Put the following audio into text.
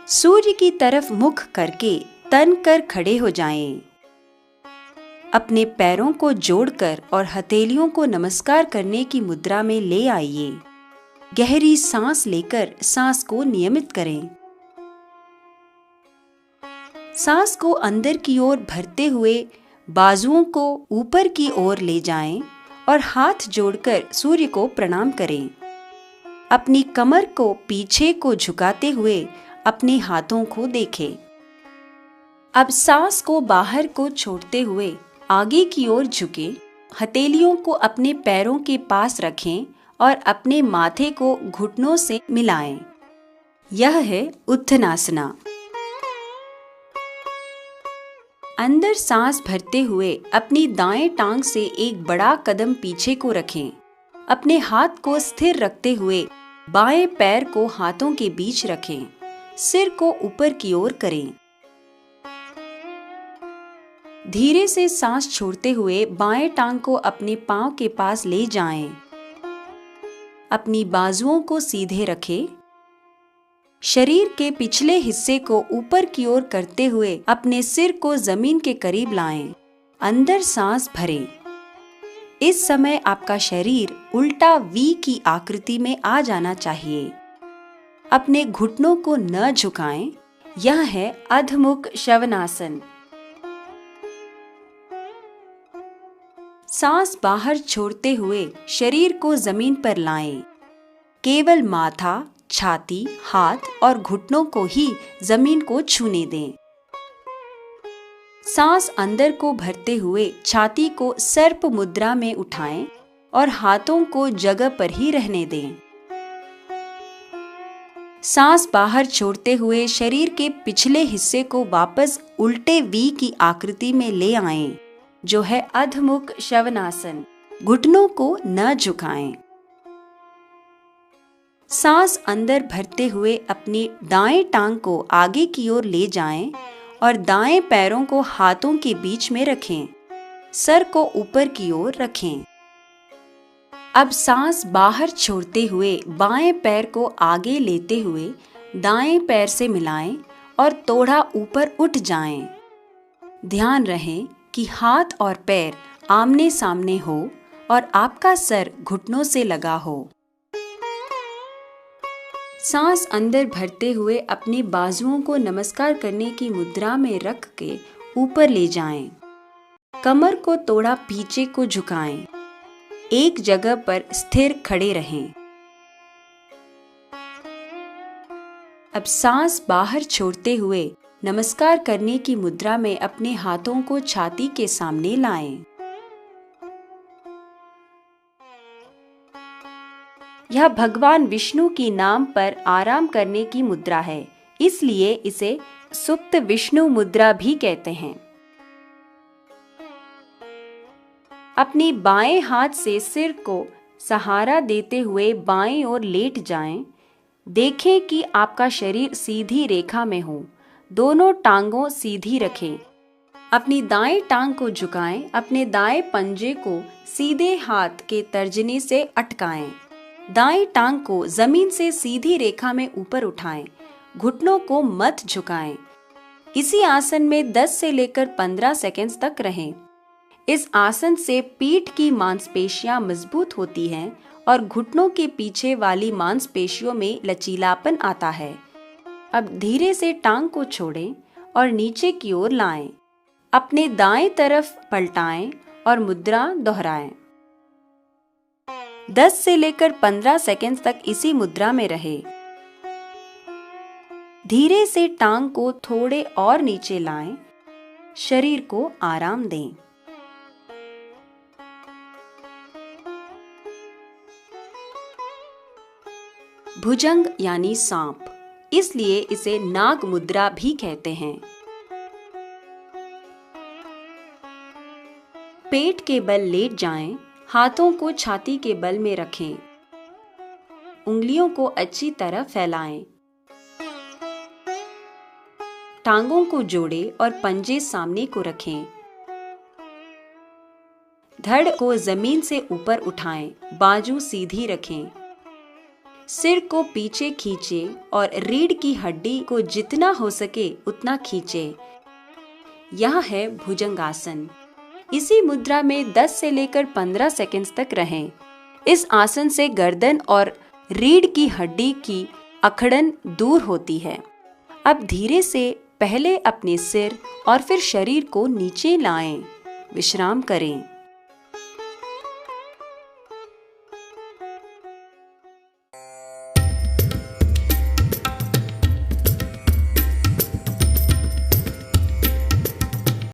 सूर्य की तरफ मुख करके तन कर खड़े हो जाएं। अपने पैरों को जोड़कर और हथेलियों को नमस्कार करने की मुद्रा में ले आइए। गहरी सांस लेकर सांस को नियमित करें। सांस को अंदर की ओर भरते हुए बाजुओं को ऊपर की ओर ले जाएं और हाथ जोड़कर सूर्य को प्रणाम करें। अपनी कमर को पीछे को झुकाते हुए अपने हाथों को देखें। अब सांस को बाहर को छोड़ते हुए आगे की ओर झुके, हथेलियों को अपने पैरों के पास रखें और अपने माथे को घुटनों से मिलाएं। यह है उत्थानासना। अंदर सांस भरते हुए अपनी दाएं टांग से एक बड़ा कदम पीछे को रखें। अपने हाथ को स्थिर रखते हुए बाएं पैर को हाथों के बीच रखें। सिर को ऊपर की ओर करें। धीरे से सांस छोड़ते हुए बाएं टांग को अपने पांव के पास ले जाएं। अपनी बाजुओं को सीधे रखें। शरीर के पिछले हिस्से को ऊपर की ओर करते हुए अपने सिर को जमीन के करीब लाएं। अंदर सांस भरें। इस समय आपका शरीर उल्टा वी की आकृति में आ जाना चाहिए। अपने घुटनों को न झुकाएं। यह है अधमुख शवनासन। सांस बाहर छोड़ते हुए शरीर को जमीन पर लाएं। केवल माथा, छाती, हाथ और घुटनों को ही जमीन को छूने दें। सांस अंदर को भरते हुए छाती को सर्प मुद्रा में उठाएं और हाथों को जगह पर ही रहने दें। सांस बाहर छोड़ते हुए शरीर के पिछले हिस्से को वापस उल्टे वी की आकृति में ले आएं, जो है अधमुख शवनासन। घुटनों को न झुकाएं। सांस अंदर भरते हुए अपनी दाएं टांग को आगे की ओर ले जाएं और दाएं पैरों को हाथों के बीच में रखें। सर को ऊपर की ओर रखें। अब सांस बाहर छोड़ते हुए बाएं पैर को आगे लेते हुए दाएं पैर से मिलाएं और थोड़ा ऊपर उठ जाएं। ध्यान रहे कि हाथ और पैर आमने सामने हो और आपका सर घुटनों से लगा हो। सांस अंदर भरते हुए अपनी बाजुओं को नमस्कार करने की मुद्रा में रख के ऊपर ले जाएं। कमर को थोड़ा पीछे को झुकाएं। एक जगह पर स्थिर खड़े रहें। अब सांस बाहर छोड़ते हुए नमस्कार करने की मुद्रा में अपने हाथों को छाती के सामने लाएं। यह भगवान विष्णु की नाम पर आराम करने की मुद्रा है, इसलिए इसे सुप्त विष्णु मुद्रा भी कहते हैं। अपनी बाएं हाथ से सिर को सहारा देते हुए बाएं ओर लेट जाएं। देखें कि आपका शरीर सीधी रेखा में हो। दोनों टांगों सीधी रखें। अपनी दाएं टांग को झुकाएं। अपने दाएं पंजे को सीधे हाथ के तर्जनी से अटकाएं। दाएं टांग को जमीन से सीधी रेखा में ऊपर उठाएं। घुटनों को मत झुकाएं। इसी आसन में 10 से लेकर 15 सेकंड्स तक रहें। इस आसन से पीठ की मांसपेशियां मजबूत होती हैं और घुटनों के पीछे वाली मांसपेशियों में लचीलापन आता है। अब धीरे से टांग को छोड़ें और नीचे की ओर लाएं। अपने दाएं तरफ पलटाएं और मुद्रा दोहराएं। 10 से लेकर 15 सेकंड तक इसी मुद्रा में रहे। धीरे से टांग को थोड़े और नीचे लाएं। शरीर को आराम दें। भुजंग यानी सांप, इसलिए इसे नाग मुद्रा भी कहते हैं। पेट के बल लेट जाएं। हाथों को छाती के बल में रखें। उंगलियों को अच्छी तरह फैलाएं। टांगों को जोड़ें और पंजे सामने को रखें। धड़ को जमीन से ऊपर उठाएं। बाजू सीधी रखें। सिर को पीछे खींचे और रीढ़ की हड्डी को जितना हो सके उतना खींचे। यह है भुजंगासन। इसी मुद्रा में 10 से लेकर 15 सेकंड्स तक रहें। इस आसन से गर्दन और रीढ़ की हड्डी की अकड़न दूर होती है। अब धीरे से पहले अपने सिर और फिर शरीर को नीचे लाएं। विश्राम करें।